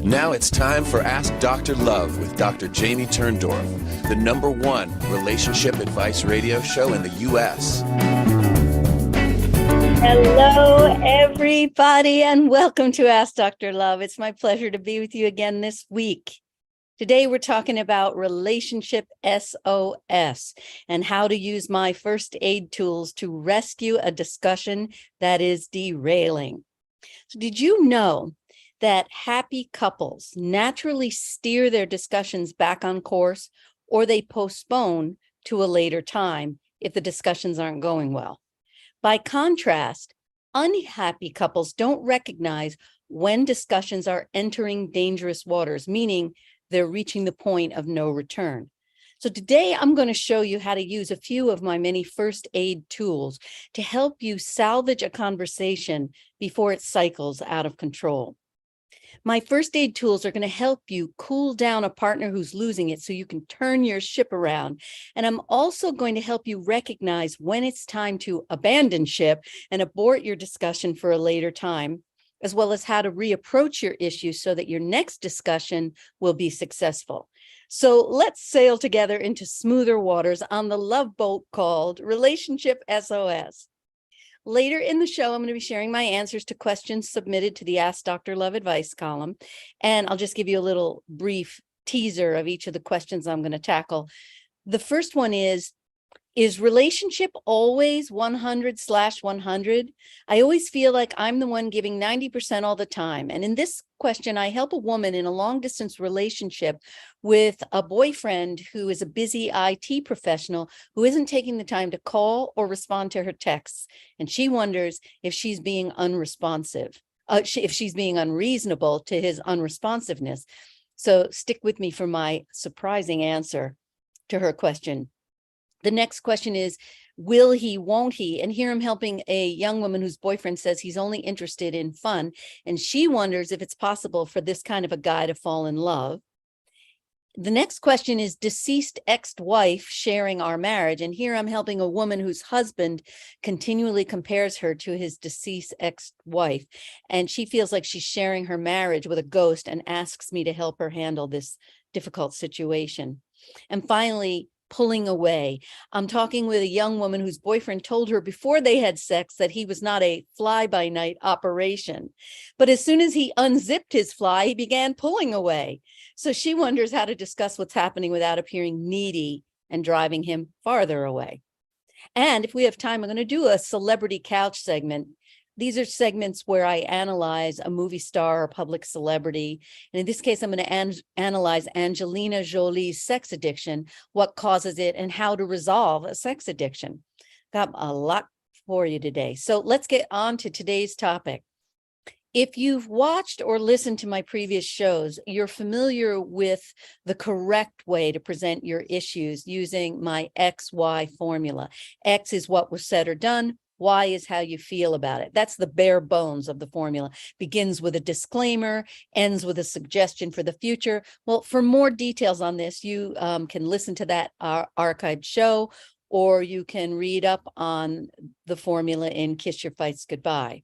Now it's time for Ask Dr. Love with Dr. Jamie Turndorf, the #1 relationship advice radio show in the U.S. Hello, everybody, and welcome to Ask Dr. Love. It's my pleasure to be with you again this week. Today, we're talking about Relationship SOS and how to use my first aid tools to rescue a discussion that is derailing. So did you know that happy couples naturally steer their discussions back on course, or they postpone to a later time if the discussions aren't going well? By contrast, unhappy couples don't recognize when discussions are entering dangerous waters, meaning they're reaching the point of no return. So today I'm going to show you how to use a few of my many first aid tools to help you salvage a conversation before it cycles out of control. My first aid tools are going to help you cool down a partner who's losing it so you can turn your ship around. And I'm also going to help you recognize when it's time to abandon ship and abort your discussion for a later time, as well as how to reapproach your issue so that your next discussion will be successful. So let's sail together into smoother waters on the love boat called Relationship SOS. Later in the show, I'm going to be sharing my answers to questions submitted to the Ask Dr. Love advice column. And I'll just give you a little brief teaser of each of the questions I'm going to tackle. The first one is relationship always 100/100? I always feel like I'm the one giving 90% all the time. And in this question, I help a woman in a long distance relationship with a boyfriend who is a busy IT professional who isn't taking the time to call or respond to her texts. And she wonders if she's being unresponsive, if she's being unreasonable to his unresponsiveness. So stick with me for my surprising answer to her question. The next question is, will he, won't he? And here I'm helping a young woman whose boyfriend says he's only interested in fun. And she wonders if it's possible for this kind of a guy to fall in love. The next question is deceased ex-wife sharing our marriage. And here I'm helping a woman whose husband continually compares her to his deceased ex-wife. And she feels like she's sharing her marriage with a ghost and asks me to help her handle this difficult situation. And finally, pulling away. I'm talking with a young woman whose boyfriend told her before they had sex that he was not a fly-by-night operation. But as soon as he unzipped his fly, he began pulling away. So she wonders how to discuss what's happening without appearing needy and driving him farther away. And if we have time, I'm going to do a celebrity couch segment. These are segments where I analyze a movie star or public celebrity. And in this case, I'm going to analyze Angelina Jolie's sex addiction, what causes it, and how to resolve a sex addiction. Got a lot for you today. So let's get on to today's topic. If you've watched or listened to my previous shows, you're familiar with the correct way to present your issues using my XY formula. X is what was said or done. Y is how you feel about it. That's the bare bones of the formula. Begins with a disclaimer, ends with a suggestion for the future. Well, for more details on this, you can listen to that archived show, or you can read up on the formula in Kiss Your Fights Goodbye.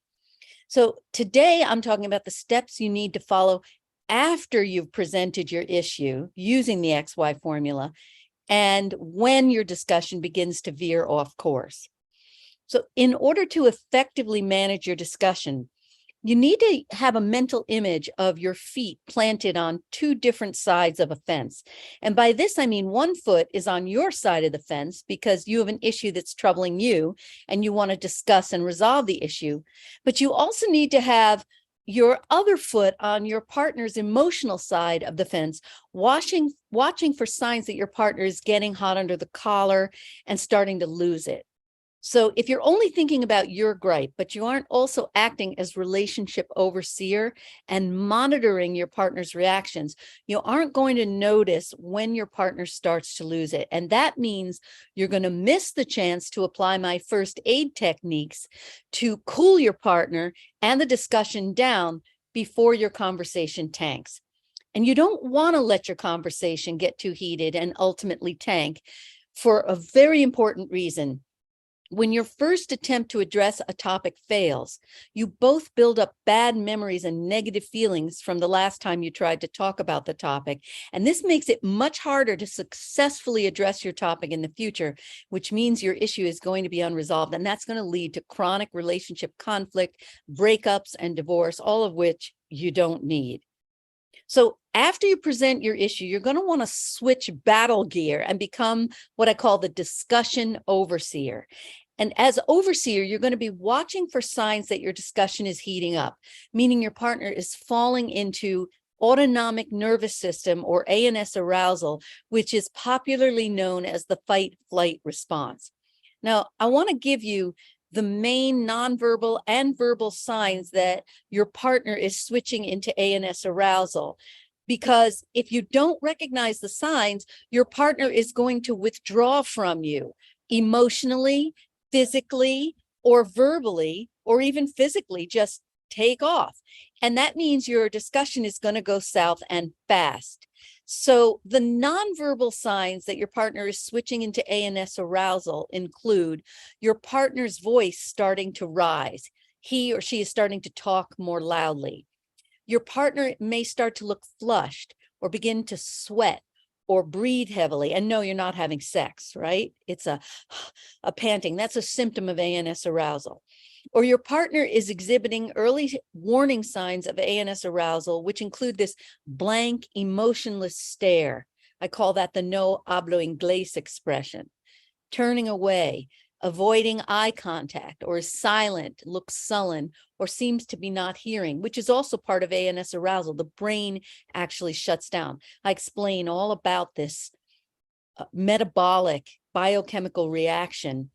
So today I'm talking about the steps you need to follow after you've presented your issue using the XY formula and when your discussion begins to veer off course. So in order to effectively manage your discussion, you need to have a mental image of your feet planted on two different sides of a fence. And by this, I mean one foot is on your side of the fence because you have an issue that's troubling you and you want to discuss and resolve the issue. But you also need to have your other foot on your partner's emotional side of the fence, watching for signs that your partner is getting hot under the collar and starting to lose it. So if you're only thinking about your gripe, but you aren't also acting as relationship overseer and monitoring your partner's reactions, you aren't going to notice when your partner starts to lose it. And that means you're going to miss the chance to apply my first aid techniques to cool your partner and the discussion down before your conversation tanks. And you don't want to let your conversation get too heated and ultimately tank for a very important reason. When your first attempt to address a topic fails, you both build up bad memories and negative feelings from the last time you tried to talk about the topic. And this makes it much harder to successfully address your topic in the future, which means your issue is going to be unresolved. And that's going to lead to chronic relationship conflict, breakups, and divorce, all of which you don't need. So after you present your issue, you're going to want to switch battle gear and become what I call the discussion overseer. And as overseer, you're going to be watching for signs that your discussion is heating up, meaning your partner is falling into autonomic nervous system or ANS arousal, which is popularly known as the fight-flight response. Now, I want to give you the main nonverbal and verbal signs that your partner is switching into ANS arousal. Because if you don't recognize the signs, your partner is going to withdraw from you emotionally, physically, or verbally, or even physically, just take off. And that means your discussion is going to go south and fast. So the nonverbal signs that your partner is switching into ANS arousal include your partner's voice starting to rise. He or she is starting to talk more loudly. Your partner may start to look flushed or begin to sweat or breathe heavily. And no, you're not having sex, right? It's a panting. That's a symptom of ANS arousal. Or your partner is exhibiting early warning signs of ANS arousal, which include this blank, emotionless stare. I call that the no hablo inglés expression. Turning away, avoiding eye contact, or is silent, looks sullen, or seems to be not hearing, which is also part of ANS arousal. The brain actually shuts down. I explain all about this metabolic biochemical reaction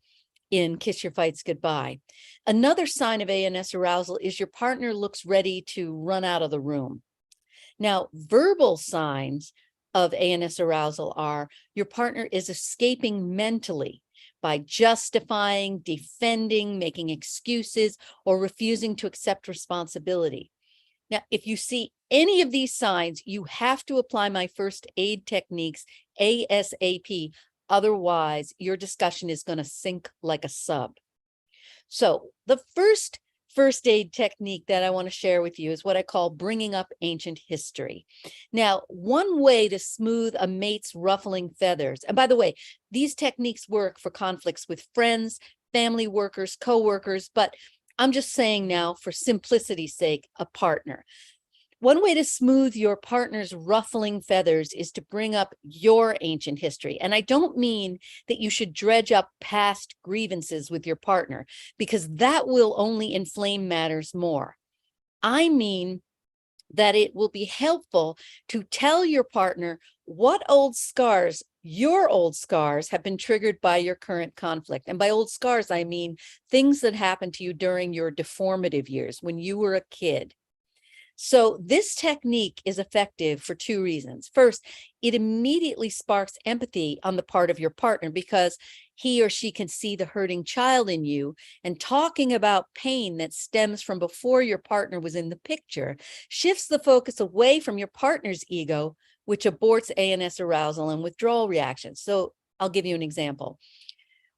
in Kiss Your Fights Goodbye. Another sign of ANS arousal is your partner looks ready to run out of the room. Now, verbal signs of ANS arousal are your partner is escaping mentally by justifying, defending, making excuses, or refusing to accept responsibility. Now, if you see any of these signs, you have to apply my first aid techniques ASAP. Otherwise, your discussion is going to sink like a sub. So the first aid technique that I want to share with you is what I call bringing up ancient history. Now, one way to smooth a mate's ruffling feathers, and by the way, these techniques work for conflicts with friends, family workers, coworkers, but I'm just saying now, for simplicity's sake, a partner. One way to smooth your partner's ruffling feathers is to bring up your ancient history. And I don't mean that you should dredge up past grievances with your partner, because that will only inflame matters more. I mean that it will be helpful to tell your partner what old scars, your old scars, have been triggered by your current conflict. And by old scars, I mean things that happened to you during your deformative years when you were a kid. So this technique is effective for two reasons. First, it immediately sparks empathy on the part of your partner because he or she can see the hurting child in you, and talking about pain that stems from before your partner was in the picture shifts the focus away from your partner's ego, which aborts ANS arousal and withdrawal reactions. So I'll give you an example.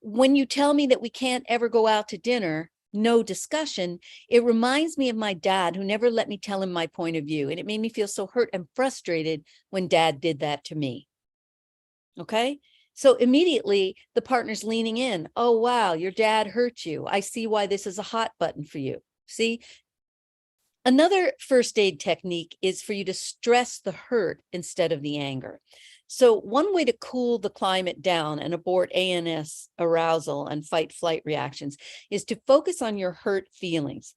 When you tell me that we can't ever go out to dinner, no discussion, it reminds me of my dad who never let me tell him my point of view. And it made me feel so hurt and frustrated when dad did that to me. Okay. So immediately the partner's leaning in. Oh, wow, your dad hurt you. I see why this is a hot button for you. See? Another first aid technique is for you to stress the hurt instead of the anger. So one way to cool the climate down and abort ANS arousal and fight-flight reactions is to focus on your hurt feelings.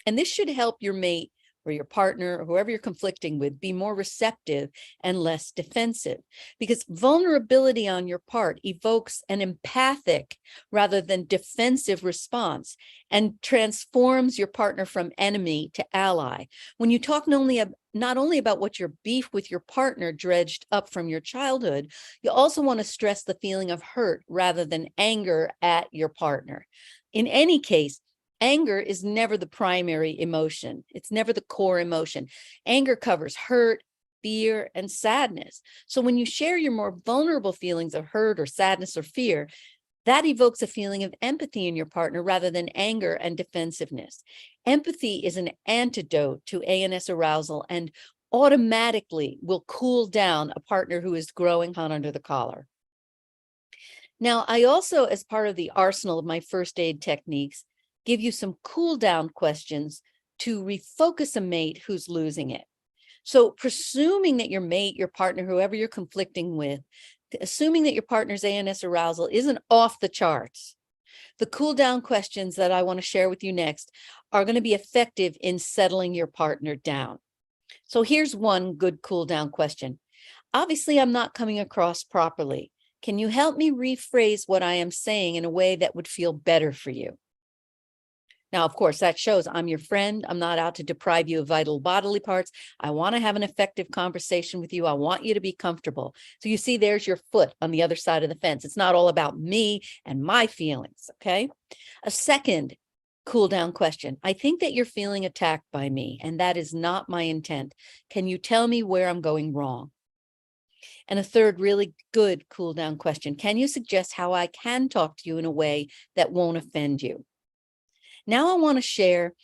And this should help your mate or your partner or whoever you're conflicting with be more receptive and less defensive, because vulnerability on your part evokes an empathic rather than defensive response and transforms your partner from enemy to ally. When you talk not only about what your beef with your partner dredged up from your childhood, you also want to stress the feeling of hurt rather than anger at your partner. In any case, anger is never the primary emotion. It's never the core emotion. Anger covers hurt, fear, and sadness. So when you share your more vulnerable feelings of hurt or sadness or fear, That evokes a feeling of empathy in your partner rather than anger and defensiveness. Empathy is an antidote to ANS arousal and automatically will cool down a partner who is growing hot under the collar. Now, I also, as part of the arsenal of my first aid techniques, give you some cool down questions to refocus a mate who's losing it. So presuming that your mate, your partner, whoever you're conflicting with, assuming that your partner's ANS arousal isn't off the charts, the cool down questions that I want to share with you next are going to be effective in settling your partner down. So here's one good cool down question. Obviously, I'm not coming across properly. Can you help me rephrase what I am saying in a way that would feel better for you? Now, of course, that shows I'm your friend. I'm not out to deprive you of vital bodily parts. I want to have an effective conversation with you. I want you to be comfortable. So you see, there's your foot on the other side of the fence. It's not all about me and my feelings, okay? A second cool down question. I think that you're feeling attacked by me, and that is not my intent. Can you tell me where I'm going wrong? And a third really good cool down question. Can you suggest how I can talk to you in a way that won't offend you? Now I want to share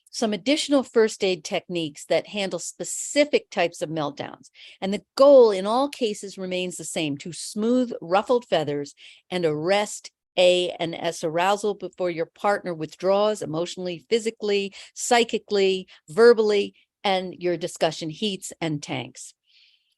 some additional first aid techniques that handle specific types of meltdowns. And the goal in all cases remains the same: to smooth ruffled feathers and arrest ANS arousal before your partner withdraws emotionally, physically, psychically, verbally, and your discussion heats and tanks.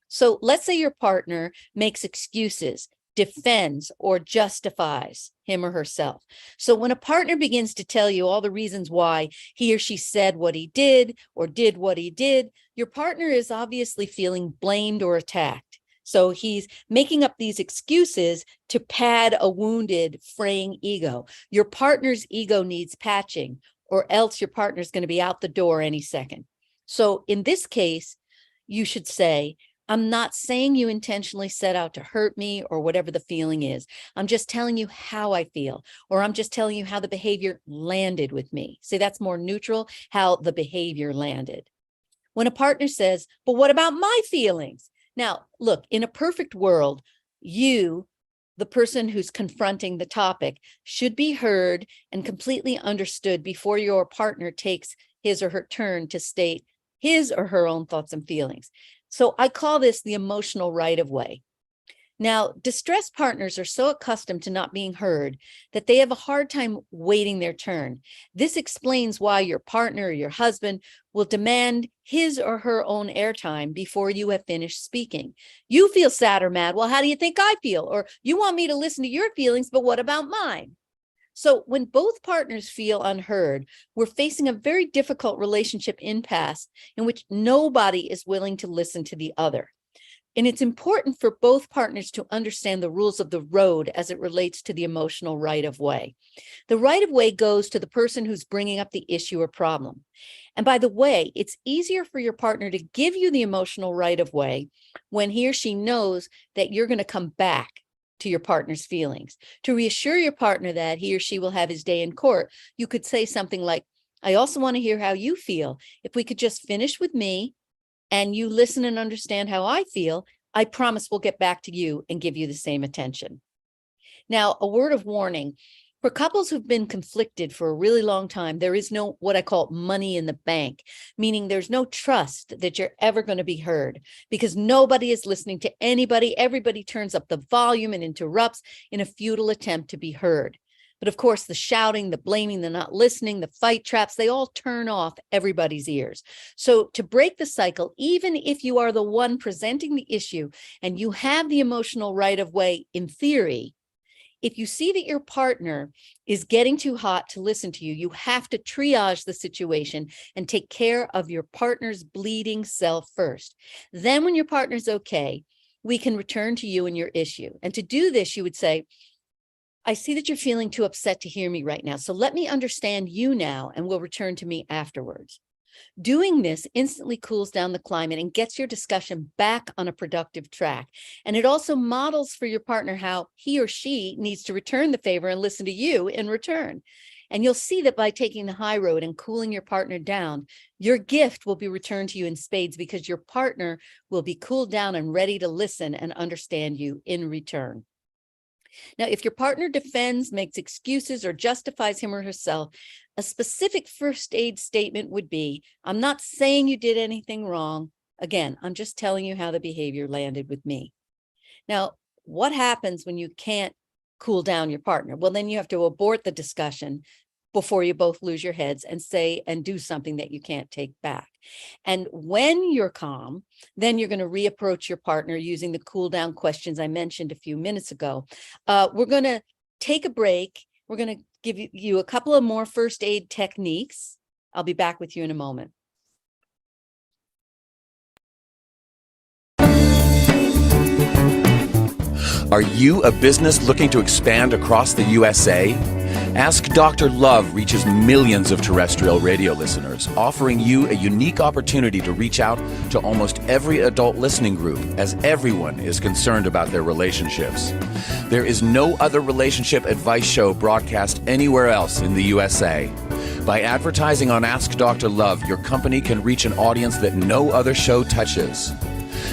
So let's say your partner makes excuses, defends, or justifies him or herself. So when a partner begins to tell you all the reasons why he or she said what he did or did what he did, your partner is obviously feeling blamed or attacked. So he's making up these excuses to pad a wounded, fraying ego. Your partner's ego needs patching, or else your partner's going to be out the door any second. So in this case, you should say, I'm not saying you intentionally set out to hurt me or whatever the feeling is. I'm just telling you how I feel, or I'm just telling you how the behavior landed with me. See, that's more neutral, how the behavior landed. When a partner says, but what about my feelings? Now, look, in a perfect world, you, the person who's confronting the topic, should be heard and completely understood before your partner takes his or her turn to state his or her own thoughts and feelings. So I call this the emotional right of way. Now, distressed partners are so accustomed to not being heard that they have a hard time waiting their turn. This explains why your partner or your husband will demand his or her own airtime before you have finished speaking. You feel sad or mad. Well, how do you think I feel? Or you want me to listen to your feelings, but what about mine? So when both partners feel unheard, we're facing a very difficult relationship impasse in which nobody is willing to listen to the other. And it's important for both partners to understand the rules of the road as it relates to the emotional right of way. The right of way goes to the person who's bringing up the issue or problem. And by the way, it's easier for your partner to give you the emotional right of way when he or she knows that you're going to come back to your partner's feelings. To reassure your partner that he or she will have his day in court, you could say something like, I also want to hear how you feel. If we could just finish with me and you listen and understand how I feel, I promise we'll get back to you and give you the same attention. Now, a word of warning. For couples who've been conflicted for a really long time, there is no what I call money in the bank, meaning there's no trust that you're ever going to be heard because nobody is listening to anybody. Everybody turns up the volume and interrupts in a futile attempt to be heard. But of course, the shouting, the blaming, the not listening, the fight traps, they all turn off everybody's ears. So to break the cycle, even if you are the one presenting the issue and you have the emotional right of way in theory, if you see that your partner is getting too hot to listen to you, you have to triage the situation and take care of your partner's bleeding self first. Then when your partner's okay, we can return to you and your issue. And to do this, you would say, I see that you're feeling too upset to hear me right now. So let me understand you now and we'll return to me afterwards. Doing this instantly cools down the climate and gets your discussion back on a productive track. And it also models for your partner how he or she needs to return the favor and listen to you in return. And you'll see that by taking the high road and cooling your partner down, your gift will be returned to you in spades because your partner will be cooled down and ready to listen and understand you in return. Now, if your partner defends, makes excuses, or justifies him or herself, a specific first aid statement would be, I'm not saying you did anything wrong. Again, I'm just telling you how the behavior landed with me. Now, what happens when you can't cool down your partner? Well, then you have to abort the discussion before you both lose your heads and say and do something that you can't take back. And when you're calm, then you're going to reapproach your partner using the cool down questions I mentioned a few minutes ago. We're going to take a break. We're going to give you a couple of more first aid techniques. I'll be back with you in a moment. Are you a business looking to expand across the USA? Ask Dr. Love reaches millions of terrestrial radio listeners, offering you a unique opportunity to reach out to almost every adult listening group, as everyone is concerned about their relationships. There is no other relationship advice show broadcast anywhere else in the USA. By advertising on Ask Dr. Love, your company can reach an audience that no other show touches.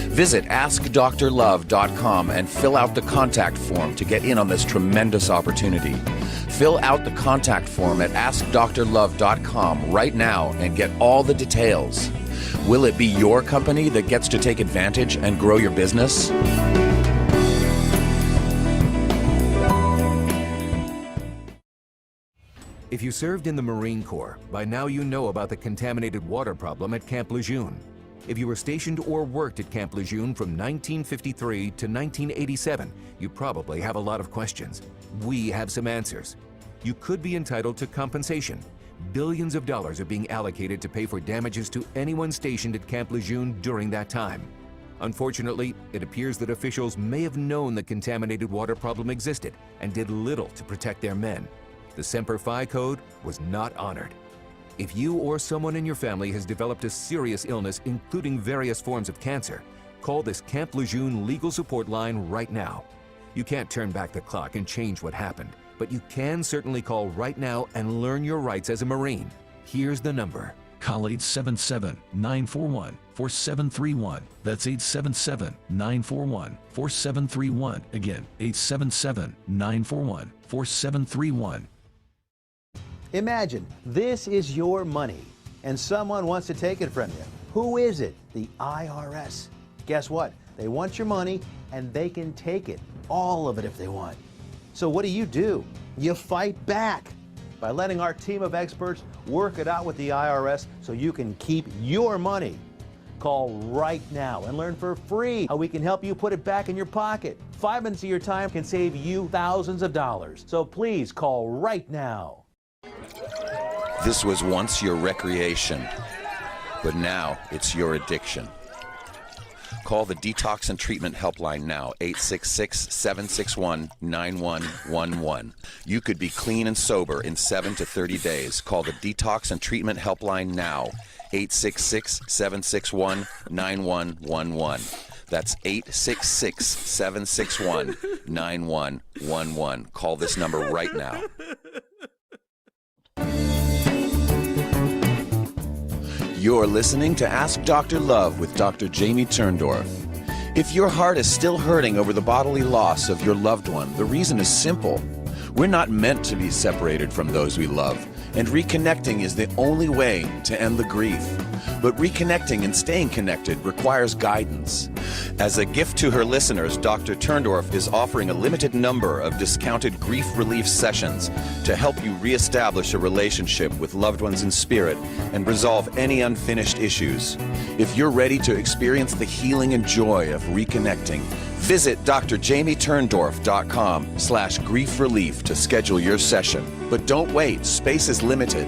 Visit AskDrLove.com and fill out the contact form to get in on this tremendous opportunity. Fill out the contact form at AskDrLove.com right now and get all the details. Will it be your company that gets to take advantage and grow your business? If you served in the Marine Corps, by now you know about the contaminated water problem at Camp Lejeune. If you were stationed or worked at Camp Lejeune from 1953 to 1987, you probably have a lot of questions. We have some answers. You could be entitled to compensation. Billions of dollars are being allocated to pay for damages to anyone stationed at Camp Lejeune during that time. Unfortunately, it appears that officials may have known the contaminated water problem existed and did little to protect their men. The Semper Fi code was not honored. If you or someone in your family has developed a serious illness, including various forms of cancer, call this Camp Lejeune legal support line right now. You can't turn back the clock and change what happened, but you can certainly call right now and learn your rights as a Marine. Here's the number. Call 877-941-4731. That's 877-941-4731. Again, 877-941-4731. Imagine this is your money and someone wants to take it from you. Who is it? The IRS. Guess what? They want your money and they can take it, all of it if they want. So what do? You fight back by letting our team of experts work it out with the IRS so you can keep your money. Call right now and learn for free how we can help you put it back in your pocket. 5 minutes of your time can save you thousands of dollars. So please call right now. This was once your recreation, but now it's your addiction. Call the Detox and Treatment Helpline now, 866-761-9111. You could be clean and sober in 7 to 30 days. Call the Detox and Treatment Helpline now, 866-761-9111. That's 866-761-9111. Call this number right now. You're listening to Ask Dr. Love with Dr. Jamie Turndorf. If your heart is still hurting over the bodily loss of your loved one, the reason is simple. We're not meant to be separated from those we love, and reconnecting is the only way to end the grief. But reconnecting and staying connected requires guidance. As a gift to her listeners, Dr. Turndorf is offering a limited number of discounted grief relief sessions to help you reestablish a relationship with loved ones in spirit and resolve any unfinished issues. If you're ready to experience the healing and joy of reconnecting, visit drjamieturndorf.com/grief relief to schedule your session. But don't wait, space is limited.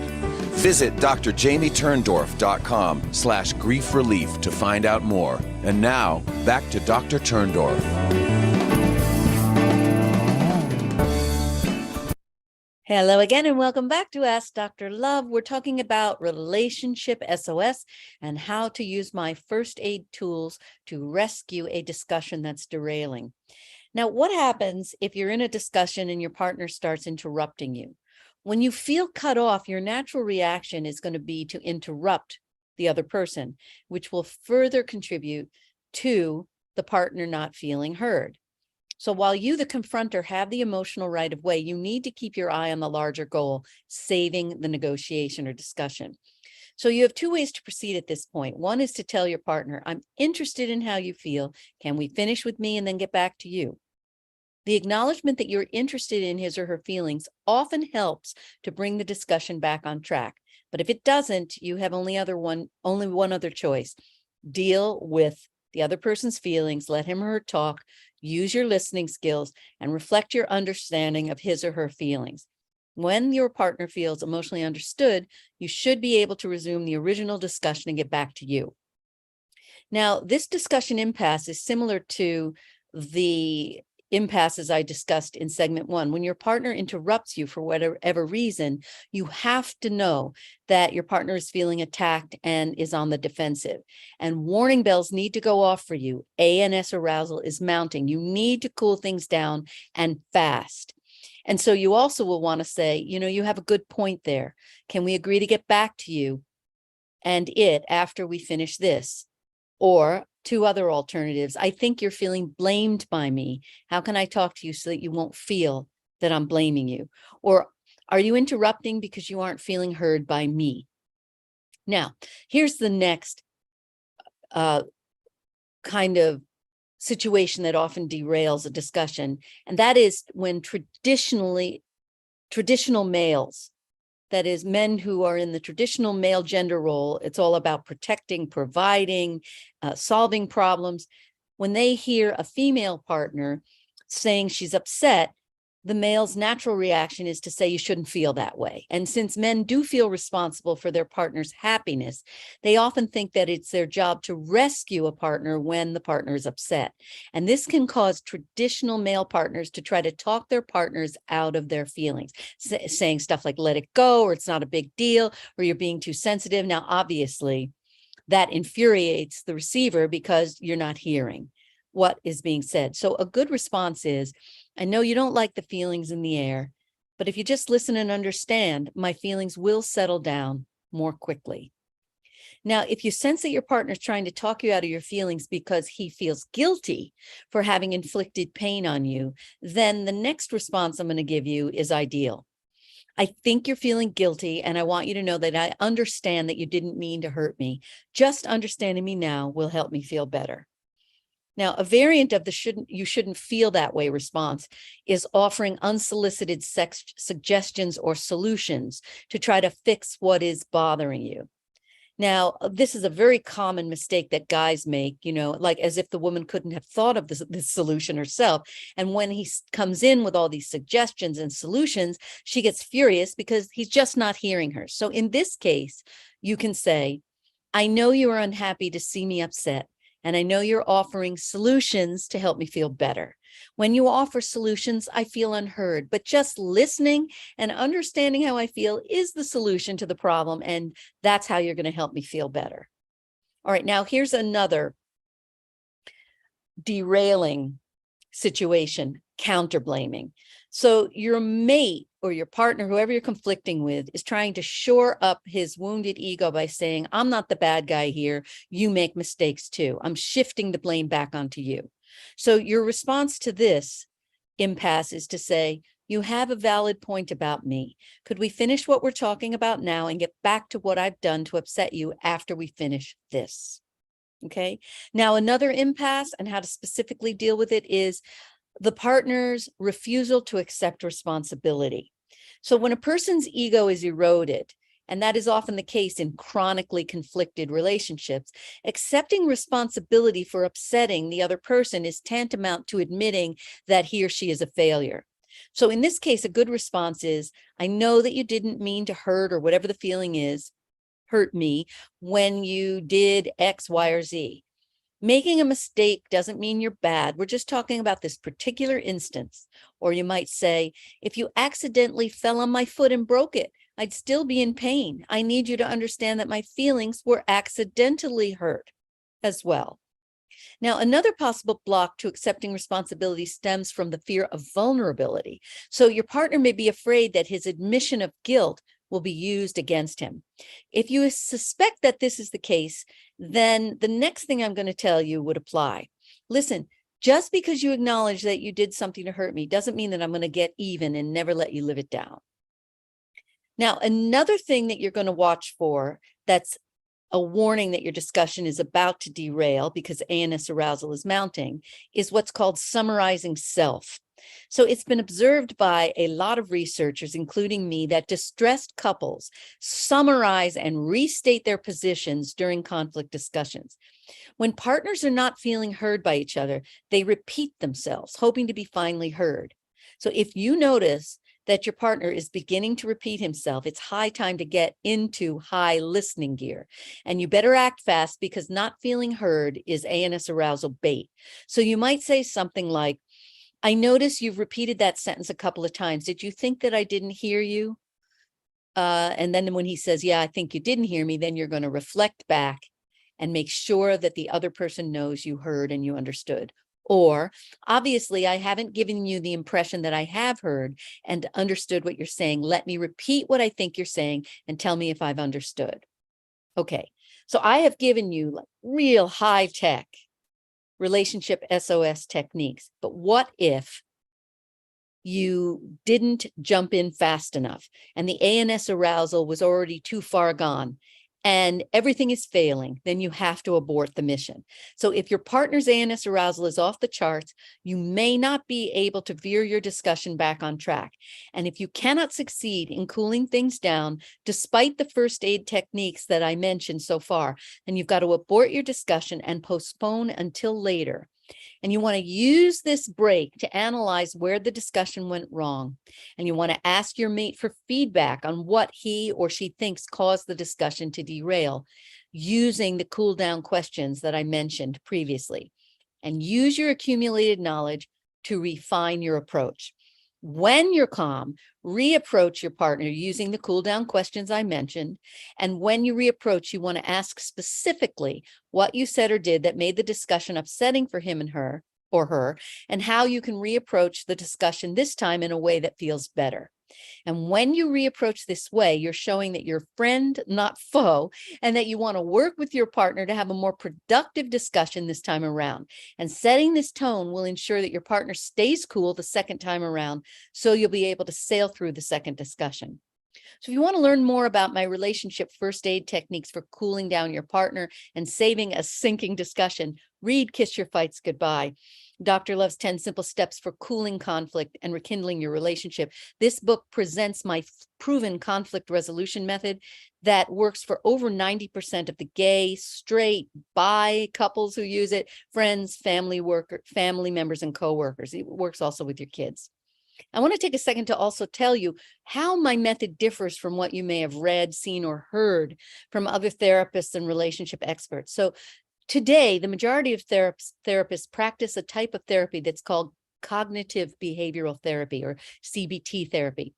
Visit drjamieturndorf.com/grief relief to find out more. And now, back to Dr. Turndorf. Hello again and welcome back to Ask Dr. Love. We're talking about Relationship SOS and how to use my first aid tools to rescue a discussion that's derailing. Now, what happens if you're in a discussion and your partner starts interrupting you? When you feel cut off, your natural reaction is going to be to interrupt the other person, which will further contribute to the partner not feeling heard. So while you, the confronter, have the emotional right of way, you need to keep your eye on the larger goal, saving the negotiation or discussion. So you have two ways to proceed at this point. One is to tell your partner, I'm interested in how you feel. Can we finish with me and then get back to you? The acknowledgement that you're interested in his or her feelings often helps to bring the discussion back on track. But if it doesn't, you have only one other choice. Deal with the other person's feelings, let him or her talk, use your listening skills, and reflect your understanding of his or her feelings. When your partner feels emotionally understood, you should be able to resume the original discussion and get back to you. Now, this discussion impasse is similar to the impasses I discussed in segment 1. When your partner interrupts you for whatever reason, you have to know that your partner is feeling attacked and is on the defensive. And warning bells need to go off for you. ANS arousal is mounting. You need to cool things down and fast. And so you also will want to say, you have a good point there. Can we agree to get back to you and it after we finish this? Or two other alternatives. I think you're feeling blamed by me. How can I talk to you so that you won't feel that I'm blaming you? Or are you interrupting because you aren't feeling heard by me? Now, here's the next kind of situation that often derails a discussion, and that is when traditional males, that is men who are in the traditional male gender role, it's all about protecting, providing, solving problems. When they hear a female partner saying she's upset, the male's natural reaction is to say you shouldn't feel that way. And since men do feel responsible for their partner's happiness, they often think that it's their job to rescue a partner when the partner is upset. And this can cause traditional male partners to try to talk their partners out of their feelings, saying stuff like, let it go, or it's not a big deal, or you're being too sensitive. Now, obviously, that infuriates the receiver because you're not hearing what is being said. So a good response is, I know you don't like the feelings in the air, but if you just listen and understand, my feelings will settle down more quickly. Now, if you sense that your partner is trying to talk you out of your feelings because he feels guilty for having inflicted pain on you, then the next response I'm going to give you is ideal. I think you're feeling guilty, and I want you to know that I understand that you didn't mean to hurt me. Just understanding me now will help me feel better. Now, a variant of the you shouldn't feel that way response is offering unsolicited suggestions or solutions to try to fix what is bothering you. Now, this is a very common mistake that guys make, like as if the woman couldn't have thought of this solution herself. And when he comes in with all these suggestions and solutions, she gets furious because he's just not hearing her. So in this case, you can say, I know you are unhappy to see me upset, and I know you're offering solutions to help me feel better. When you offer solutions, I feel unheard, but just listening and understanding how I feel is the solution to the problem, and that's how you're going to help me feel better. All right, now here's another derailing situation, counter-blaming. So your mate or your partner, whoever you're conflicting with, is trying to shore up his wounded ego by saying, I'm not the bad guy here. You make mistakes too. I'm shifting the blame back onto you. So your response to this impasse is to say, you have a valid point about me. Could we finish what we're talking about now and get back to what I've done to upset you after we finish this? Okay. Now, another impasse and how to specifically deal with it is the partner's refusal to accept responsibility. So when a person's ego is eroded, and that is often the case in chronically conflicted relationships, accepting responsibility for upsetting the other person is tantamount to admitting that he or she is a failure. So in this case, a good response is, I know that you didn't mean to hurt, or whatever the feeling is, hurt me when you did X, Y, or Z. Making a mistake doesn't mean you're bad. We're just talking about this particular instance. Or you might say, if you accidentally fell on my foot and broke it, I'd still be in pain. I need you to understand that my feelings were accidentally hurt as well. Now, another possible block to accepting responsibility stems from the fear of vulnerability. So your partner may be afraid that his admission of guilt will be used against him. If you suspect that this is the case, then the next thing I'm going to tell you would apply. Listen, Just because you acknowledge that you did something to hurt me doesn't mean that I'm going to get even and never let you live it down. Now, another thing that you're going to watch for that's a warning that your discussion is about to derail because ANS arousal is mounting is what's called summarizing self. So it's been observed by a lot of researchers, including me, that distressed couples summarize and restate their positions during conflict discussions. When partners are not feeling heard by each other, they repeat themselves, hoping to be finally heard. So if you notice that your partner is beginning to repeat himself, it's high time to get into high listening gear. And you better act fast because not feeling heard is ANS arousal bait. So you might say something like, I notice you've repeated that sentence a couple of times. Did you think that I didn't hear you? And then when he says, yeah, I think you didn't hear me, then you're going to reflect back and make sure that the other person knows you heard and you understood. Or, obviously, I haven't given you the impression that I have heard and understood what you're saying. Let me repeat what I think you're saying and tell me if I've understood. Okay, so I have given you like real high-tech relationship SOS techniques. But what if you didn't jump in fast enough and the ANS arousal was already too far gone and everything is failing? Then you have to abort the mission. So if your partner's ANS arousal is off the charts, you may not be able to veer your discussion back on track. And if you cannot succeed in cooling things down, despite the first aid techniques that I mentioned so far, then you've got to abort your discussion and postpone until later. And you want to use this break to analyze where the discussion went wrong. And you want to ask your mate for feedback on what he or she thinks caused the discussion to derail using the cool down questions that I mentioned previously. And use your accumulated knowledge to refine your approach. When you're calm, reapproach your partner using the cool down questions I mentioned. And when you reapproach, you want to ask specifically what you said or did that made the discussion upsetting for him and her or her, and how you can reapproach the discussion this time in a way that feels better. And when you reapproach this way, you're showing that you're friend, not foe, and that you want to work with your partner to have a more productive discussion this time around. And setting this tone will ensure that your partner stays cool the second time around, so you'll be able to sail through the second discussion. So if you want to learn more about my relationship first aid techniques for cooling down your partner and saving a sinking discussion, read Kiss Your Fights Goodbye. Dr. Love's 10 Simple Steps for Cooling Conflict and Rekindling Your Relationship. This book presents my proven conflict resolution method that works for over 90% of the gay, straight, bi couples who use it, friends, family members, and coworkers. It works also with your kids. I want to take a second to also tell you how my method differs from what you may have read, seen, or heard from other therapists and relationship experts. So today, the majority of therapists practice a type of therapy that's called cognitive behavioral therapy, or CBT therapy.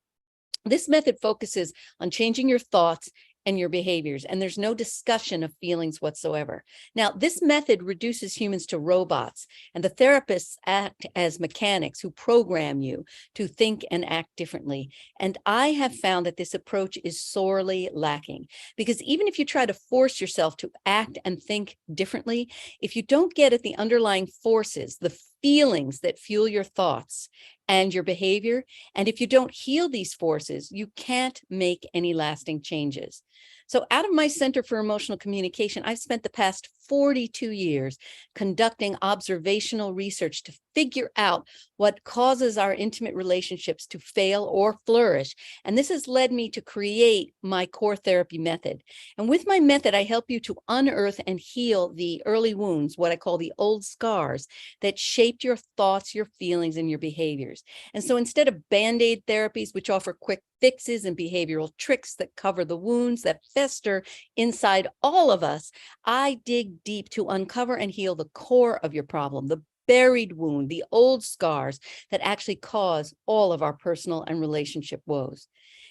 This method focuses on changing your thoughts and your behaviors, and there's no discussion of feelings whatsoever. Now, this method reduces humans to robots, and the therapists act as mechanics who program you to think and act differently. And I have found that this approach is sorely lacking, because even if you try to force yourself to act and think differently, if you don't get at the underlying forces, the feelings that fuel your thoughts and your behavior, and if you don't heal these forces, you can't make any lasting changes. So out of my Center for Emotional Communication, I've spent the past 42 years conducting observational research to figure out what causes our intimate relationships to fail or flourish. And this has led me to create my core therapy method. And with my method, I help you to unearth and heal the early wounds, what I call the old scars that shaped your thoughts, your feelings, and your behaviors. And so instead of Band-Aid therapies, which offer quick fixes and behavioral tricks that cover the wounds that fester inside all of us, I dig deep to uncover and heal the core of your problem, the buried wound, the old scars that actually cause all of our personal and relationship woes.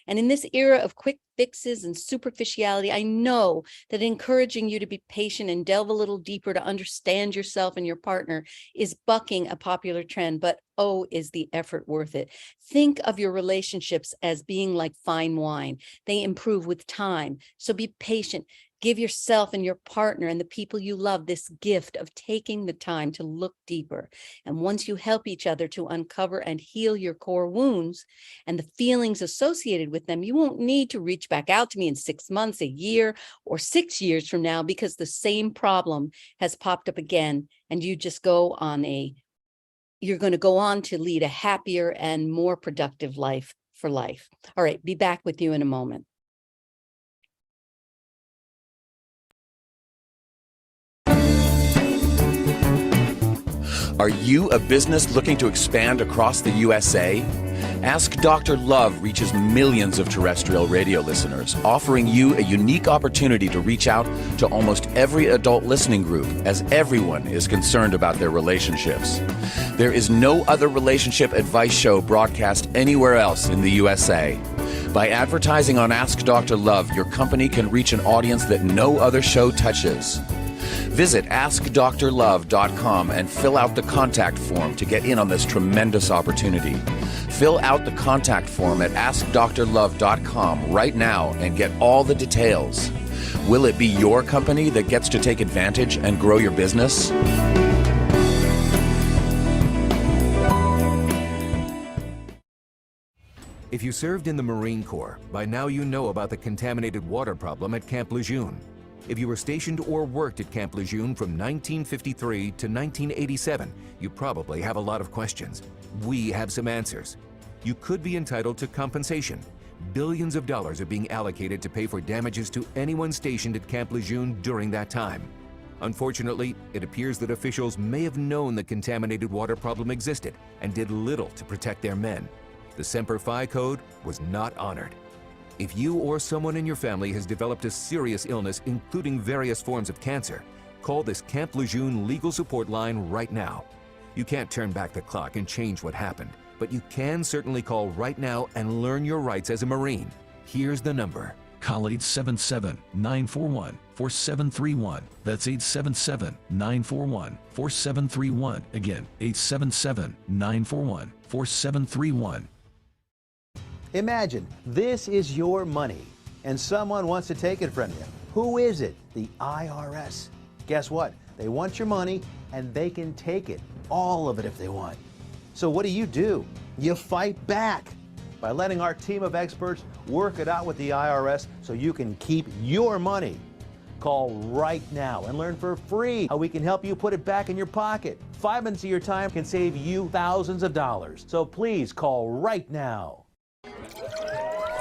And in this era of quick fixes and superficiality, I know that encouraging you to be patient and delve a little deeper to understand yourself and your partner is bucking a popular trend, but oh, is the effort worth it? Think of your relationships as being like fine wine. They improve with time. So be patient. Give yourself and your partner and the people you love this gift of taking the time to look deeper. And once you help each other to uncover and heal your core wounds and the feelings associated with them, you won't need to reach back out to me in 6 months, a year, or 6 years from now, because the same problem has popped up again. And you just you're going to go on to lead a happier and more productive life for life. All right, be back with you in a moment. Are you a business looking to expand across the USA? Ask Dr. Love reaches millions of terrestrial radio listeners, offering you a unique opportunity to reach out to almost every adult listening group, as everyone is concerned about their relationships. There is no other relationship advice show broadcast anywhere else in the USA. By advertising on Ask Dr. Love, your company can reach an audience that no other show touches. Visit AskDrLove.com and fill out the contact form to get in on this tremendous opportunity. Fill out the contact form at AskDrLove.com right now and get all the details. Will it be your company that gets to take advantage and grow your business? If you served in the Marine Corps, by now you know about the contaminated water problem at Camp Lejeune. If you were stationed or worked at Camp Lejeune from 1953 to 1987, you probably have a lot of questions. We have some answers. You could be entitled to compensation. Billions of dollars are being allocated to pay for damages to anyone stationed at Camp Lejeune during that time. Unfortunately, it appears that officials may have known the contaminated water problem existed and did little to protect their men. The Semper Fi code was not honored. If you or someone in your family has developed a serious illness, including various forms of cancer, call this Camp Lejeune legal support line right now. You can't turn back the clock and change what happened, but you can certainly call right now and learn your rights as a Marine. Here's the number. Call 877-941-4731. That's 877-941-4731. Again, 877-941-4731. Imagine this is your money and someone wants to take it from you. Who is it? The IRS. Guess what? They want your money and they can take it, all of it if they want. So what do? You fight back by letting our team of experts work it out with the IRS so you can keep your money. Call right now and learn for free how we can help you put it back in your pocket. 5 minutes of your time can save you thousands of dollars. So please call right now.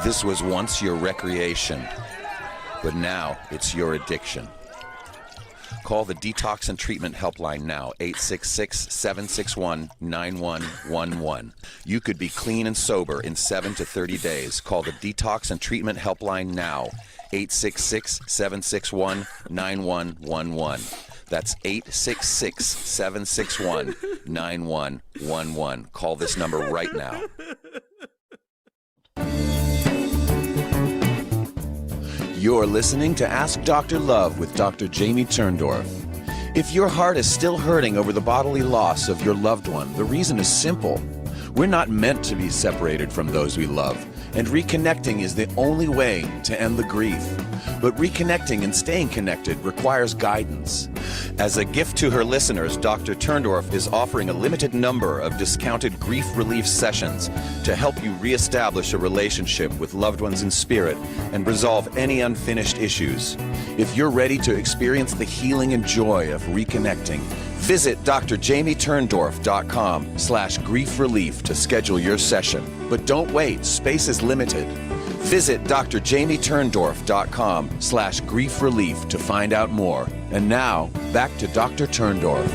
This was once your recreation, but now it's your addiction. Call the Detox and Treatment Helpline now, 866-761-9111. You could be clean and sober in 7 to 30 days. Call the Detox and Treatment Helpline now, 866-761-9111. That's 866-761-9111. Call this number right now. You're listening to Ask Dr. Love with Dr. Jamie Turndorf. If your heart is still hurting over the bodily loss of your loved one, the reason is simple. We're not meant to be separated from those we love, and reconnecting is the only way to end the grief. But reconnecting and staying connected requires guidance. As a gift to her listeners, Dr. Turndorf is offering a limited number of discounted grief relief sessions to help you reestablish a relationship with loved ones in spirit and resolve any unfinished issues. If you're ready to experience the healing and joy of reconnecting, visit drjamieturndorf.com/grief relief to schedule your session. But don't wait, space is limited. Visit drjamieturndorf.com/grief relief to find out more. And now, back to Dr. Turndorf.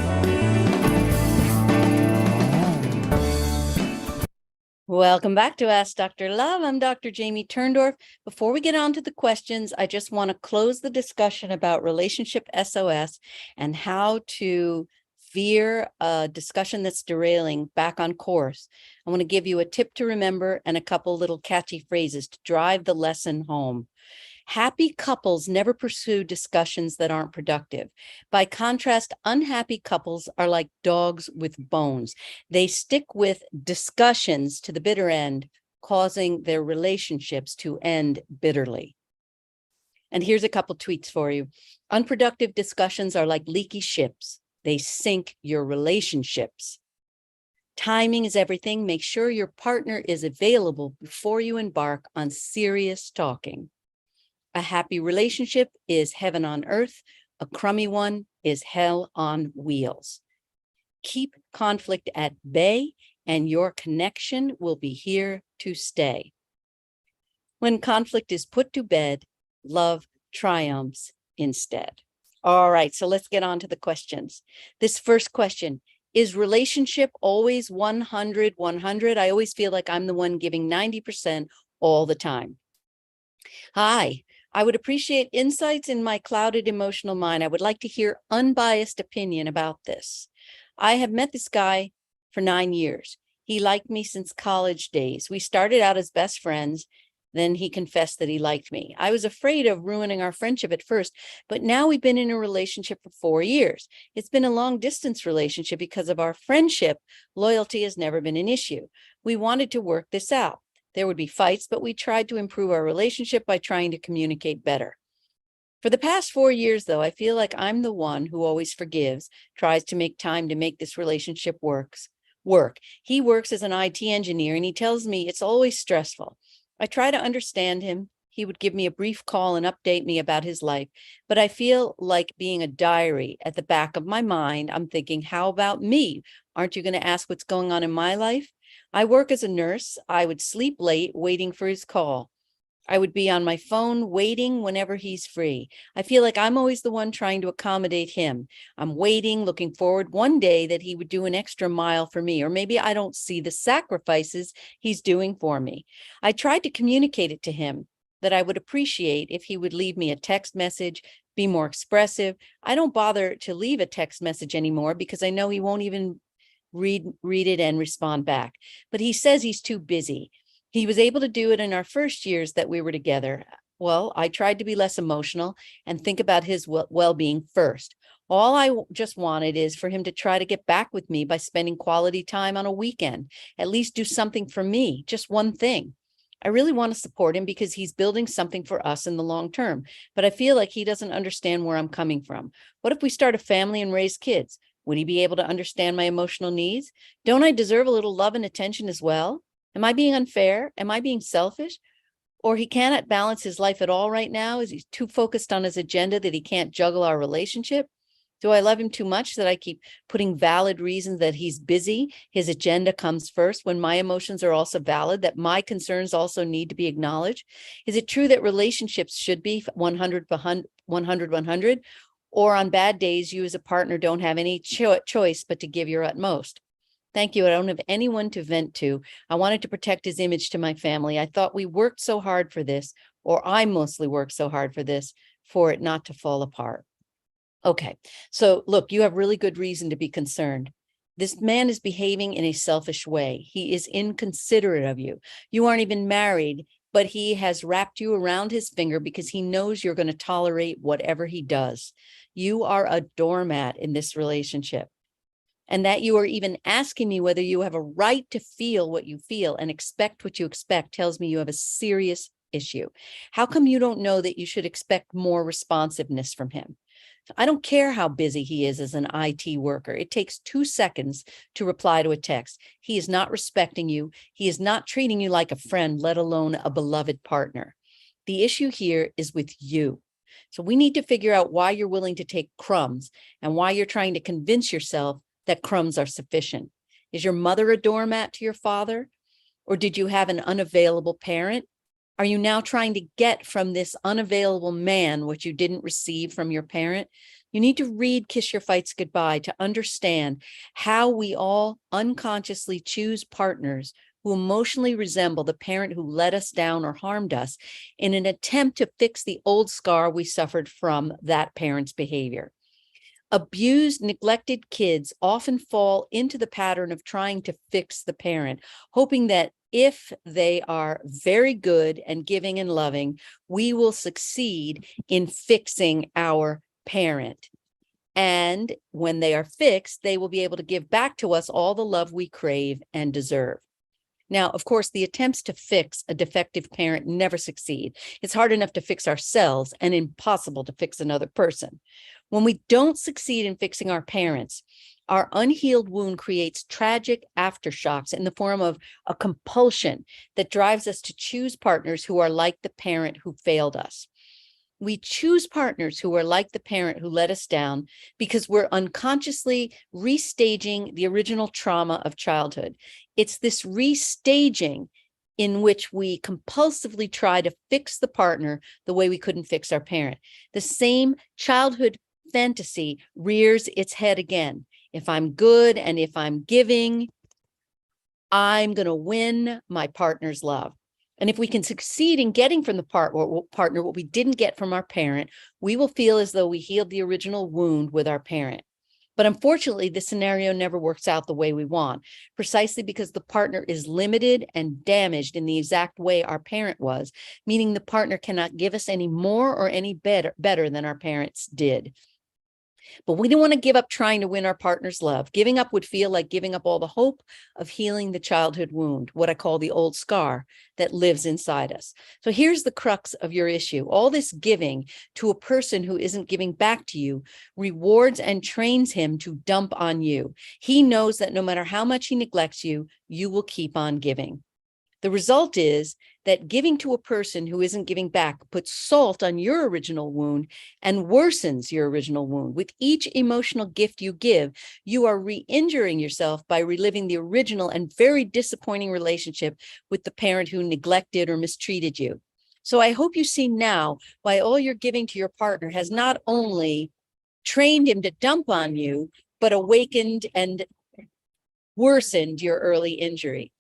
Welcome back to Ask Dr. Love. I'm Dr. Jamie Turndorf. Before we get on to the questions, I just want to close the discussion about Relationship SOS and how to veer a discussion that's derailing back on course. I want to give you a tip to remember and a couple little catchy phrases to drive the lesson home. Happy couples never pursue discussions that aren't productive. By contrast, unhappy couples are like dogs with bones. They stick with discussions to the bitter end, causing their relationships to end bitterly. And here's a couple tweets for you. Unproductive discussions are like leaky ships. They sink your relationships. Timing is everything. Make sure your partner is available before you embark on serious talking. A happy relationship is heaven on earth. A crummy one is hell on wheels. Keep conflict at bay, and your connection will be here to stay. When conflict is put to bed, love triumphs instead. All right, so let's get on to the questions. This first question, is relationship always 100, 100? I always feel like I'm the one giving 90% all the time. Hi, I would appreciate insights in my clouded emotional mind. I would like to hear unbiased opinion about this. I have met this guy for 9 years. He liked me since college days. We started out as best friends. Then he confessed that he liked me. I was afraid of ruining our friendship at first, but now we've been in a relationship for 4 years. It's been a long distance relationship because of our friendship. Loyalty has never been an issue. We wanted to work this out. There would be fights, but we tried to improve our relationship by trying to communicate better. For the past 4 years, though, I feel like I'm the one who always forgives, tries to make time to make this relationship work. He works as an IT engineer, and he tells me it's always stressful. I try to understand him. He would give me a brief call and update me about his life, but I feel like being a diary at the back of my mind. I'm thinking, how about me? Aren't you going to ask what's going on in my life? I work as a nurse. I would sleep late waiting for his call. I would be on my phone waiting whenever he's free. I feel like I'm always the one trying to accommodate him. I'm waiting, looking forward one day that he would do an extra mile for me, or maybe I don't see the sacrifices he's doing for me. I tried to communicate it to him that I would appreciate if he would leave me a text message, be more expressive. I don't bother to leave a text message anymore because I know he won't even read it and respond back. But he says he's too busy. He was able to do it in our first years that we were together. Well, I tried to be less emotional and think about his well-being first. All I just wanted is for him to try to get back with me by spending quality time on a weekend, at least do something for me, just one thing. I really want to support him because he's building something for us in the long term, but I feel like he doesn't understand where I'm coming from. What if we start a family and raise kids? Would he be able to understand my emotional needs? Don't I deserve a little love and attention as well? Am I being unfair? Am I being selfish? Or he cannot balance his life at all right now? Is he too focused on his agenda that he can't juggle our relationship? Do I love him too much that I keep putting valid reasons that he's busy? His agenda comes first when my emotions are also valid, that my concerns also need to be acknowledged. Is it true that relationships should be 100, 100, or on bad days, you as a partner don't have any choice but to give your utmost? Thank you. I don't have anyone to vent to. I wanted to protect his image to my family. I thought we worked so hard for this, or I mostly worked so hard for this, for it not to fall apart. Okay, so look, you have really good reason to be concerned. This man is behaving in a selfish way. He is inconsiderate of you. You aren't even married, but he has wrapped you around his finger because he knows you're going to tolerate whatever he does. You are a doormat in this relationship. And that you are even asking me whether you have a right to feel what you feel and expect what you expect tells me you have a serious issue. How come you don't know that you should expect more responsiveness from him? I don't care how busy he is as an IT worker. It takes 2 seconds to reply to a text. He is not respecting you. He is not treating you like a friend, let alone a beloved partner. The issue here is with you. So we need to figure out why you're willing to take crumbs and why you're trying to convince yourself that crumbs are sufficient. Is your mother a doormat to your father? Or did you have an unavailable parent? Are you now trying to get from this unavailable man what you didn't receive from your parent? You need to read Kiss Your Fights Goodbye to understand how we all unconsciously choose partners who emotionally resemble the parent who let us down or harmed us in an attempt to fix the old scar we suffered from that parent's behavior. Abused, neglected kids often fall into the pattern of trying to fix the parent, hoping that if they are very good and giving and loving, we will succeed in fixing our parent. And when they are fixed, they will be able to give back to us all the love we crave and deserve. Now, of course, the attempts to fix a defective parent never succeed. It's hard enough to fix ourselves and impossible to fix another person. When we don't succeed in fixing our parents, our unhealed wound creates tragic aftershocks in the form of a compulsion that drives us to choose partners who are like the parent who failed us. We choose partners who are like the parent who let us down because we're unconsciously restaging the original trauma of childhood. It's this restaging in which we compulsively try to fix the partner the way we couldn't fix our parent. The same childhood fantasy rears its head again. If I'm good and if I'm giving, I'm going to win my partner's love. And if we can succeed in getting from the partner what we didn't get from our parent, we will feel as though we healed the original wound with our parent. But unfortunately, this scenario never works out the way we want, precisely because the partner is limited and damaged in the exact way our parent was, meaning the partner cannot give us any more or any better than our parents did. But we don't want to give up trying to win our partner's love. Giving up would feel like giving up all the hope of healing the childhood wound, what I call the old scar that lives inside us. So here's the crux of your issue. All this giving to a person who isn't giving back to you rewards and trains him to dump on you. He knows that no matter how much he neglects you, you will keep on giving. The result is that giving to a person who isn't giving back puts salt on your original wound and worsens your original wound. With each emotional gift you give, you are re-injuring yourself by reliving the original and very disappointing relationship with the parent who neglected or mistreated you. So I hope you see now why all your giving to your partner has not only trained him to dump on you, but awakened and worsened your early injury.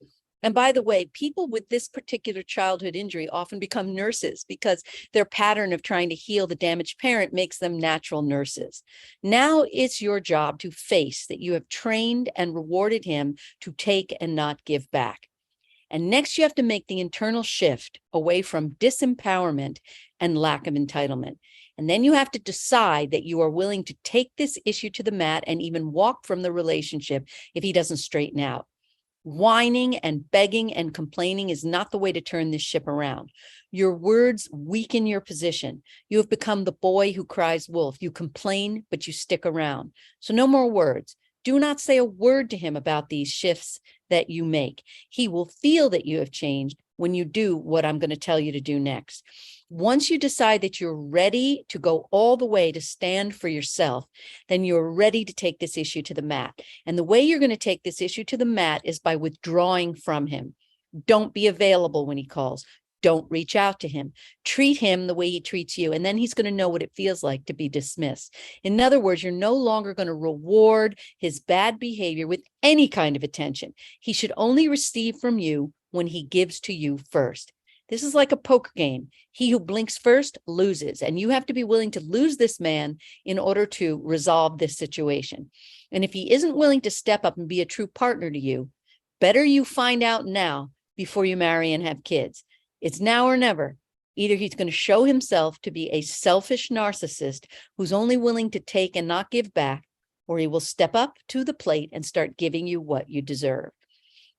And by the way, people with this particular childhood injury often become nurses because their pattern of trying to heal the damaged parent makes them natural nurses. Now it's your job to face that you have trained and rewarded him to take and not give back. And next, you have to make the internal shift away from disempowerment and lack of entitlement. And then you have to decide that you are willing to take this issue to the mat and even walk from the relationship if he doesn't straighten out. Whining and begging and complaining is not the way to turn this ship around. Your words weaken your position. You have become the boy who cries wolf. You complain, but you stick around. So no more words. Do not say a word to him about these shifts that you make. He will feel that you have changed when you do what I'm going to tell you to do next. Once you decide that you're ready to go all the way to stand for yourself, then you're ready to take this issue to the mat. And the way you're going to take this issue to the mat is by withdrawing from him. Don't be available when he calls. Don't reach out to him. Treat him the way he treats you, and then he's going to know what it feels like to be dismissed. In other words, you're no longer going to reward his bad behavior with any kind of attention. He should only receive from you when he gives to you first. This is like a poker game. He who blinks first loses, and you have to be willing to lose this man in order to resolve this situation. And if he isn't willing to step up and be a true partner to you, better you find out now before you marry and have kids. It's now or never. Either he's going to show himself to be a selfish narcissist who's only willing to take and not give back, or he will step up to the plate and start giving you what you deserve.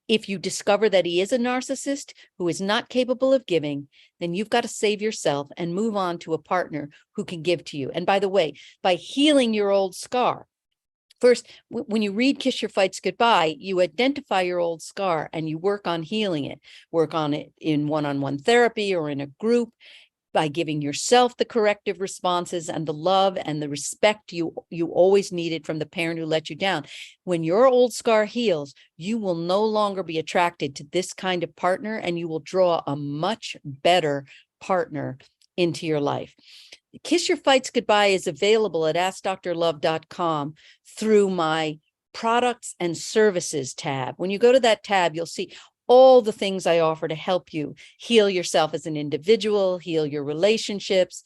If you discover that he is a narcissist who is not capable of giving, then you've got to save yourself and move on to a partner who can give to you. And by the way, by healing your old scar, first, when you read Kiss Your Fights Goodbye, you identify your old scar and you work on healing it. Work on it in one-on-one therapy or in a group by giving yourself the corrective responses and the love and the respect you always needed from the parent who let you down. When your old scar heals, you will no longer be attracted to this kind of partner, and you will draw a much better partner into your life. Kiss Your Fights Goodbye is available at AskDrLove.com through my products and services tab. When you go to that tab, you'll see all the things I offer to help you heal yourself as an individual, heal your relationships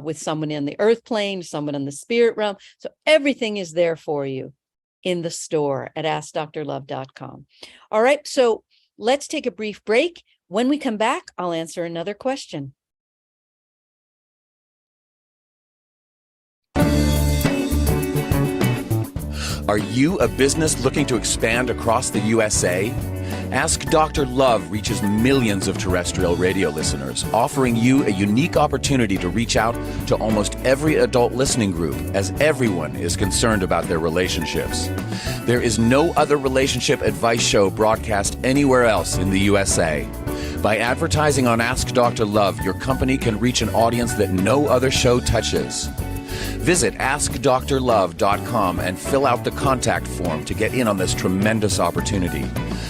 with someone in the earth plane, someone in the spirit realm. So everything is there for you in the store at AskDrLove.com. All right, so let's take a brief break. When we come back, I'll answer another question. Are you a business looking to expand across the USA? Ask Dr. Love reaches millions of terrestrial radio listeners, offering you a unique opportunity to reach out to almost every adult listening group, as everyone is concerned about their relationships. There is no other relationship advice show broadcast anywhere else in the USA. By advertising on Ask Dr. Love, your company can reach an audience that no other show touches. Visit AskDrLove.com and fill out the contact form to get in on this tremendous opportunity.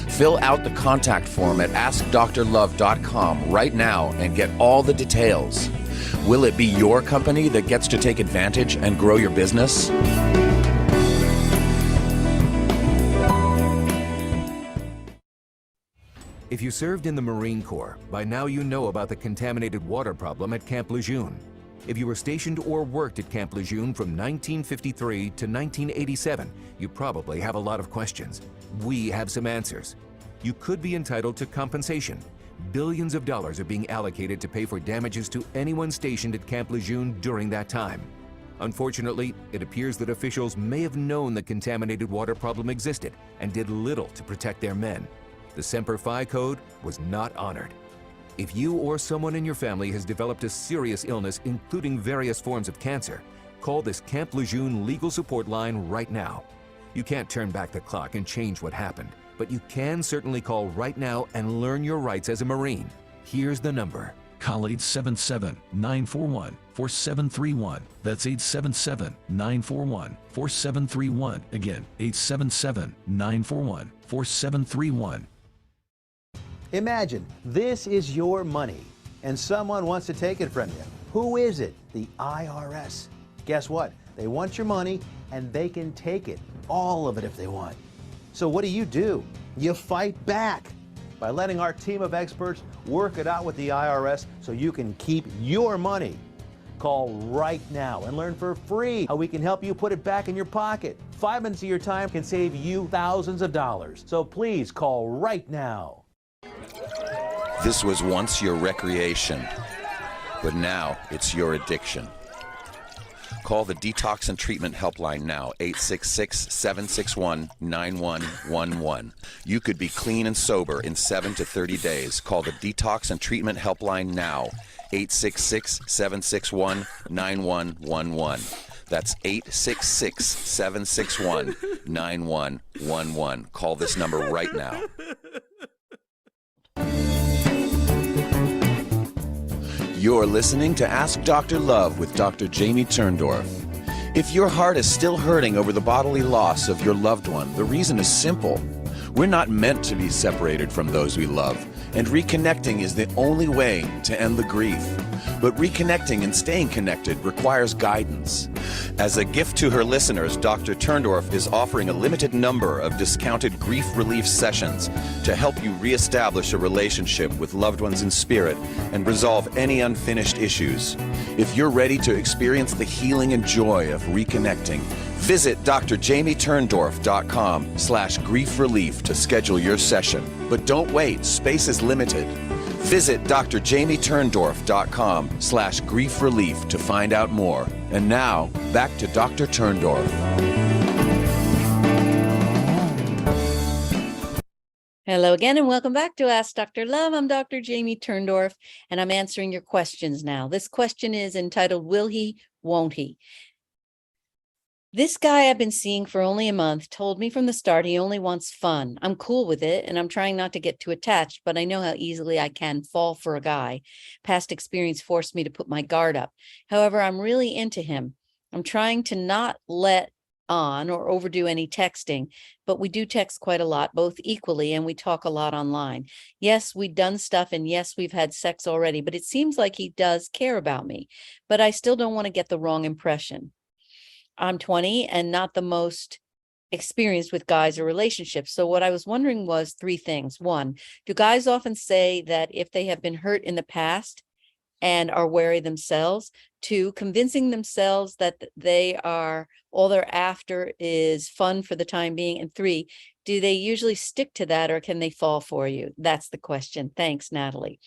Fill out the contact form at AskDrLove.com right now and get all the details. Will it be your company that gets to take advantage and grow your business? If you served in the Marine Corps, by now you know about the contaminated water problem at Camp Lejeune. If you were stationed or worked at Camp Lejeune from 1953 to 1987, you probably have a lot of questions. We have some answers. You could be entitled to compensation. Billions of dollars are being allocated to pay for damages to anyone stationed at Camp Lejeune during that time. Unfortunately, it appears that officials may have known the contaminated water problem existed and did little to protect their men. The Semper Fi code was not honored. If you or someone in your family has developed a serious illness, including various forms of cancer, call this Camp Lejeune legal support line right now. You can't turn back the clock and change what happened, but you can certainly call right now and learn your rights as a Marine. Here's the number. Call 877-941-4731. That's 877-941-4731. Again, 877-941-4731. Imagine this is your money and someone wants to take it from you. Who is it? The IRS. Guess what? They want your money and they can take it, all of it if they want. So what do? You fight back by letting our team of experts work it out with the IRS so you can keep your money. Call right now and learn for free how we can help you put it back in your pocket. 5 minutes of your time can save you thousands of dollars. So please call right now. This was once your recreation, but now it's your addiction. Call the Detox and Treatment Helpline now, 866-761-9111. You could be clean and sober in 7 to 30 days. Call the Detox and Treatment Helpline now, 866-761-9111. That's 866-761-9111. Call this number right now. You're listening to Ask Dr. Love with Dr. Jamie Turndorf. If your heart is still hurting over the bodily loss of your loved one, the reason is simple. We're not meant to be separated from those we love, and reconnecting is the only way to end the grief. But reconnecting and staying connected requires guidance. As a gift to her listeners, Dr. Turndorf is offering a limited number of discounted grief relief sessions to help you reestablish a relationship with loved ones in spirit and resolve any unfinished issues. If you're ready to experience the healing and joy of reconnecting, visit drjamieturndorf.com/grief relief to schedule your session. But don't wait, space is limited. Visit drjamieturndorf.com/grief relief to find out more. And now, back to Dr. Turndorf. Hello again, and welcome back to Ask Dr. Love. I'm Dr. Jamie Turndorf, and I'm answering your questions now. This question is entitled, Will He, Won't He? This guy I've been seeing for only a month told me from the start he only wants fun. I'm cool with it, and I'm trying not to get too attached, but I know how easily I can fall for a guy. Past experience forced me to put my guard up. However, I'm really into him. I'm trying to not let on or overdo any texting, but we do text quite a lot, both equally, and we talk a lot online. Yes, we've done stuff, and yes, we've had sex already, but it seems like he does care about me, but I still don't want to get the wrong impression. I'm 20 and not the most experienced with guys or relationships. So what I was wondering was 3 things. 1, do guys often say that if they have been hurt in the past and are wary themselves? 2, convincing themselves that all they're after is fun for the time being? And 3, do they usually stick to that, or can they fall for you? That's the question. Thanks, Natalie.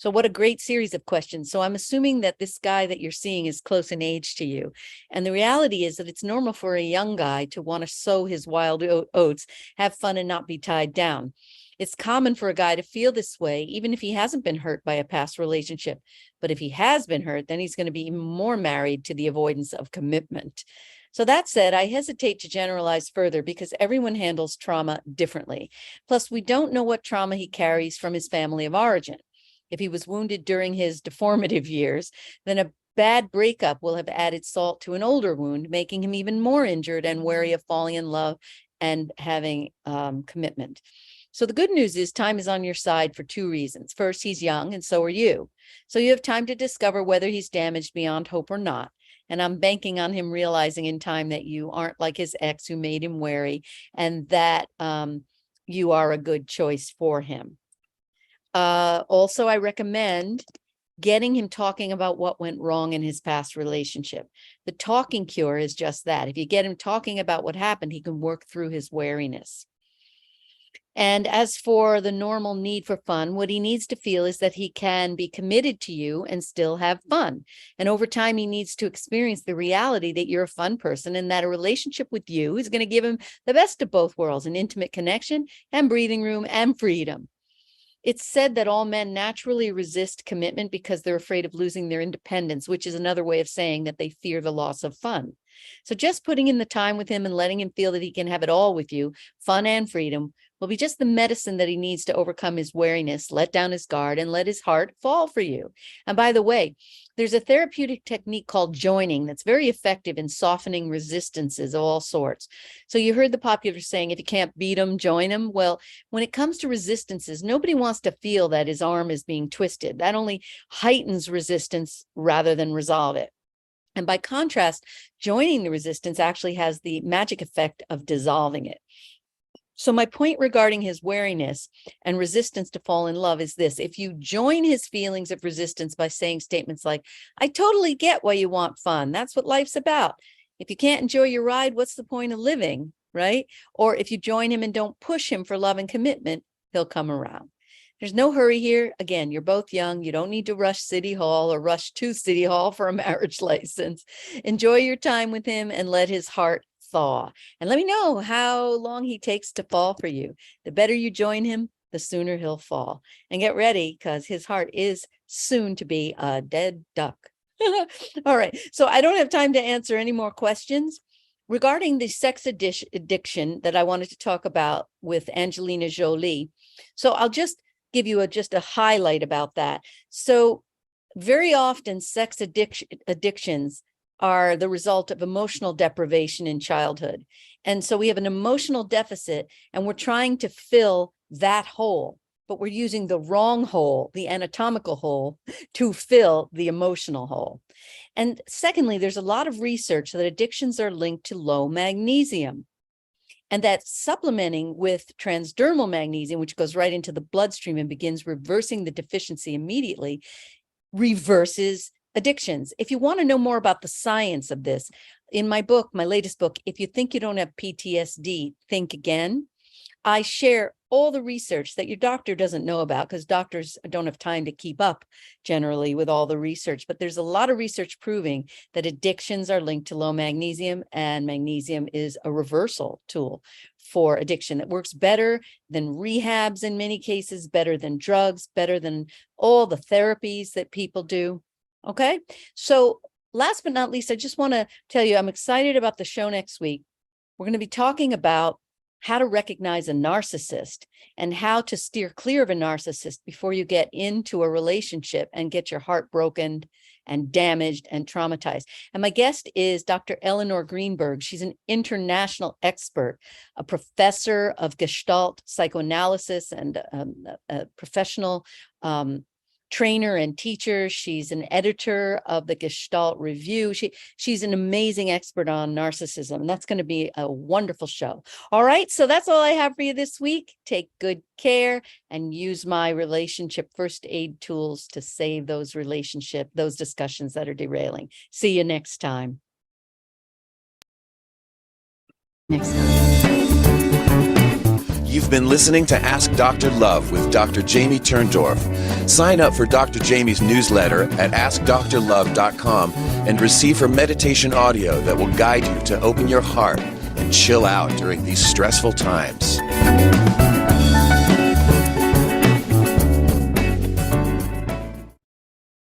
So what a great series of questions. So I'm assuming that this guy that you're seeing is close in age to you. And the reality is that it's normal for a young guy to want to sow his wild oats, have fun, and not be tied down. It's common for a guy to feel this way, even if he hasn't been hurt by a past relationship. But if he has been hurt, then he's going to be even more married to the avoidance of commitment. So that said, I hesitate to generalize further because everyone handles trauma differently. Plus, we don't know what trauma he carries from his family of origin. If he was wounded during his deformative years, then a bad breakup will have added salt to an older wound, making him even more injured and wary of falling in love and having commitment. So the good news is time is on your side for two reasons. First, he's young, and so are you. So you have time to discover whether he's damaged beyond hope or not. And I'm banking on him realizing in time that you aren't like his ex who made him wary, and that you are a good choice for him. Also, I recommend getting him talking about what went wrong in his past relationship. The talking cure is just that. If you get him talking about what happened, he can work through his wariness. And as for the normal need for fun, what he needs to feel is that he can be committed to you and still have fun. And over time, he needs to experience the reality that you're a fun person and that a relationship with you is going to give him the best of both worlds, an intimate connection and breathing room and freedom. It's said that all men naturally resist commitment because they're afraid of losing their independence, which is another way of saying that they fear the loss of fun. So just putting in the time with him and letting him feel that he can have it all with you, fun and freedom, will be just the medicine that he needs to overcome his wariness, let down his guard, and let his heart fall for you. And by the way, there's a therapeutic technique called joining that's very effective in softening resistances of all sorts. So you heard the popular saying, if you can't beat them, join them. Well, when it comes to resistances, nobody wants to feel that his arm is being twisted. That only heightens resistance rather than resolve it. And by contrast, joining the resistance actually has the magic effect of dissolving it. So my point regarding his wariness and resistance to fall in love is this: if you join his feelings of resistance by saying statements like, I totally get why you want fun. That's what life's about. If you can't enjoy your ride, what's the point of living, right? Or if you join him and don't push him for love and commitment, he'll come around. There's no hurry here. Again, you're both young. You don't need to rush City Hall or rush to City Hall for a marriage license. Enjoy your time with him and let his heart thaw. And let me know how long he takes to fall for you. The better you join him, the sooner he'll fall. And get ready, because his heart is soon to be a dead duck. All right. So I don't have time to answer any more questions. Regarding the sex addiction that I wanted to talk about with Angelina Jolie. So I'll just give you just a highlight about that. So very often sex addictions are the result of emotional deprivation in childhood. And so we have an emotional deficit and we're trying to fill that hole, but we're using the wrong hole, the anatomical hole, to fill the emotional hole. And secondly, there's a lot of research that addictions are linked to low magnesium, and that supplementing with transdermal magnesium, which goes right into the bloodstream and begins reversing the deficiency immediately, reverses addictions. If you want to know more about the science of this, in my book, my latest book, If You Think You Don't Have PTSD, Think Again, I share all the research that your doctor doesn't know about, because doctors don't have time to keep up generally with all the research. But there's a lot of research proving that addictions are linked to low magnesium, and magnesium is a reversal tool for addiction that works better than rehabs in many cases, better than drugs, better than all the therapies that people do. Okay, so last but not least, I just want to tell you I'm excited about the show next week. We're going to be talking about how to recognize a narcissist and how to steer clear of a narcissist before you get into a relationship and get your heart broken and damaged and traumatized. And my guest is Dr. Eleanor Greenberg. She's an international expert, a professor of Gestalt psychoanalysis and a professional trainer and teacher. She's an editor of the Gestalt Review. She's an amazing expert on narcissism, and that's going to be a wonderful show. All right, so that's all I have for you this week. Take good care and use my relationship first aid tools to save those discussions that are derailing. See you next time. You've been listening to Ask Dr. Love with Dr. Jamie Turndorf. Sign up for Dr. Jamie's newsletter at AskDrLove.com and receive her meditation audio that will guide you to open your heart and chill out during these stressful times.